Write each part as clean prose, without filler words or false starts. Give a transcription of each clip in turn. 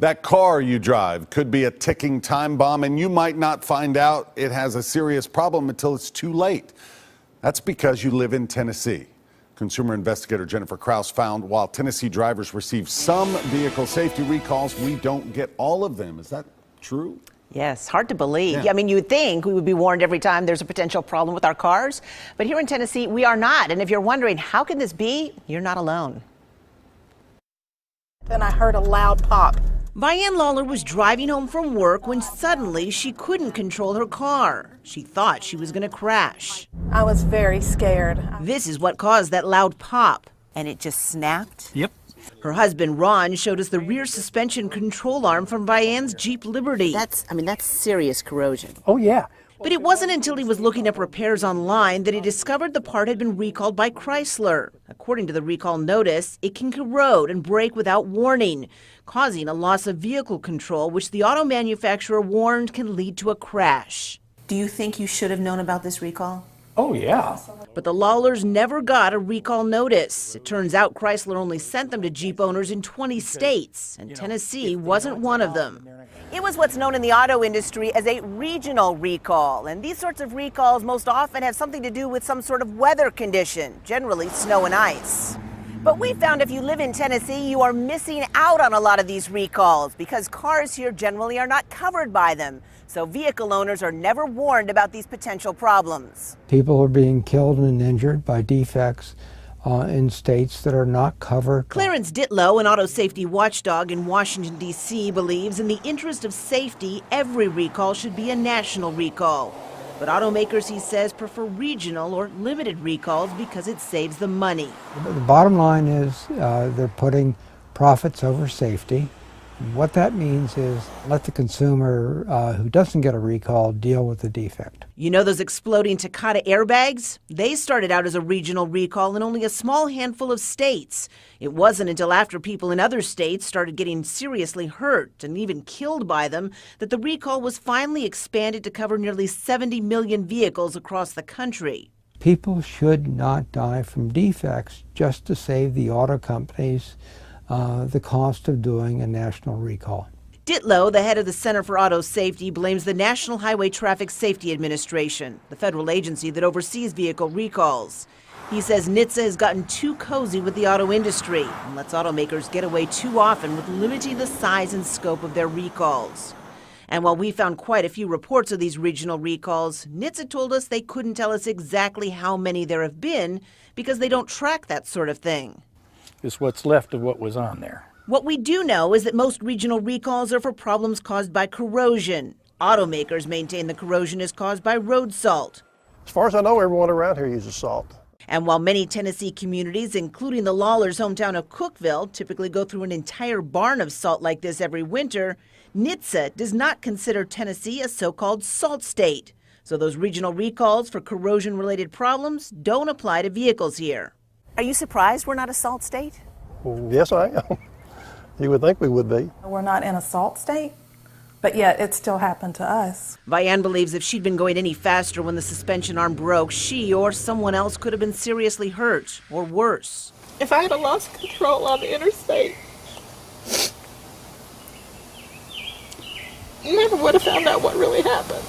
That car you drive could be a ticking time bomb, and you might not find out it has a serious problem until it's too late. That's because you live in Tennessee. Consumer investigator Jennifer Kraus found while Tennessee drivers receive some vehicle safety recalls, we don't get all of them. Is that true? Yes, hard to believe. Yeah. I mean, you would think we would be warned every time there's a potential problem with our cars, but here in Tennessee, we are not. And if you're wondering, how can this be? You're not alone. Then I heard a loud pop. Vianne Lawler was driving home from work when suddenly she couldn't control her car. She thought she was going to crash. I was very scared. This is what caused that loud pop. And it just snapped? Yep. Her husband, Ron, showed us the rear suspension control arm from Vianne's Jeep Liberty. That's serious corrosion. Oh, yeah. But it wasn't until he was looking up repairs online that he discovered the part had been recalled by Chrysler. According to the recall notice, it can corrode and break without warning, causing a loss of vehicle control, which the auto manufacturer warned can lead to a crash. Do you think you should have known about this recall? Oh, yeah. But the Lawlers never got a recall notice. It turns out Chrysler only sent them to Jeep owners in 20 states, and Tennessee wasn't one of them. It was what's known in the auto industry as a regional recall, and these sorts of recalls most often have something to do with some sort of weather condition, generally snow and ice. But we found if you live in Tennessee, you are missing out on a lot of these recalls because cars here generally are not covered by them. So vehicle owners are never warned about these potential problems. People are being killed and injured by defects in states that are not covered. Clarence Ditlow, an auto safety watchdog in Washington, D.C., believes in the interest of safety, every recall should be a national recall. But automakers, he says, prefer regional or limited recalls because it saves them money. The bottom line is they're putting profits over safety. What that means is let the consumer who doesn't get a recall deal with the defect. You know those exploding Takata airbags? They started out as a regional recall in only a small handful of states. It wasn't until after people in other states started getting seriously hurt and even killed by them that the recall was finally expanded to cover nearly 70 million vehicles across the country. People should not die from defects just to save the auto companies the cost of doing a national recall. Ditlow, the head of the Center for Auto Safety, blames the National Highway Traffic Safety Administration, the federal agency that oversees vehicle recalls. He says NHTSA has gotten too cozy with the auto industry and lets automakers get away too often with limiting the size and scope of their recalls. And while we found quite a few reports of these regional recalls, NHTSA told us they couldn't tell us exactly how many there have been because they don't track that sort of thing. Is what's left of what was on there. What we do know is that most regional recalls are for problems caused by corrosion. Automakers maintain the corrosion is caused by road salt. As far as I know, everyone around here uses salt. And while many Tennessee communities, including the Lawlers' hometown of Cookeville, typically go through an entire barn of salt like this every winter, NHTSA does not consider Tennessee a so-called salt state. So those regional recalls for corrosion-related problems don't apply to vehicles here. Are you surprised we're not a salt state? Yes, I am. You would think we would be. We're not in a salt state, but yet it still happened to us. Vianne believes if she'd been going any faster when the suspension arm broke, she or someone else could have been seriously hurt or worse. If I had lost control on the interstate, I never would have found out what really happened.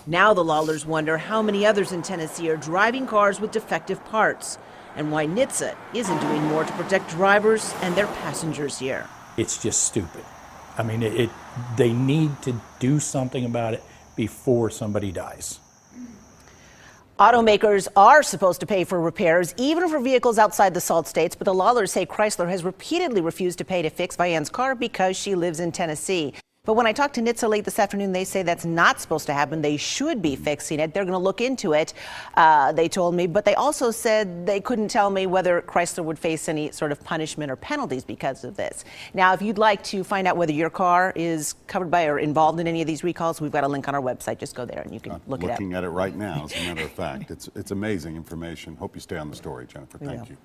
Now the Lawlers wonder how many others in Tennessee are driving cars with defective parts, and why NHTSA isn't doing more to protect drivers and their passengers here. It's just stupid. I mean, they need to do something about it before somebody dies. Automakers are supposed to pay for repairs, even for vehicles outside the salt states, but the Lawlers say Chrysler has repeatedly refused to pay to fix Vianne's car because she lives in Tennessee. But when I talked to NHTSA late this afternoon, they say that's not supposed to happen. They should be fixing it. They're going to look into it, they told me. But they also said they couldn't tell me whether Chrysler would face any sort of punishment or penalties because of this. Now, if you'd like to find out whether your car is covered by or involved in any of these recalls, we've got a link on our website. Just go there and you can look it up. Looking at it right now, as a matter of fact. It's amazing information. Hope you stay on the story, Jennifer. Thank you.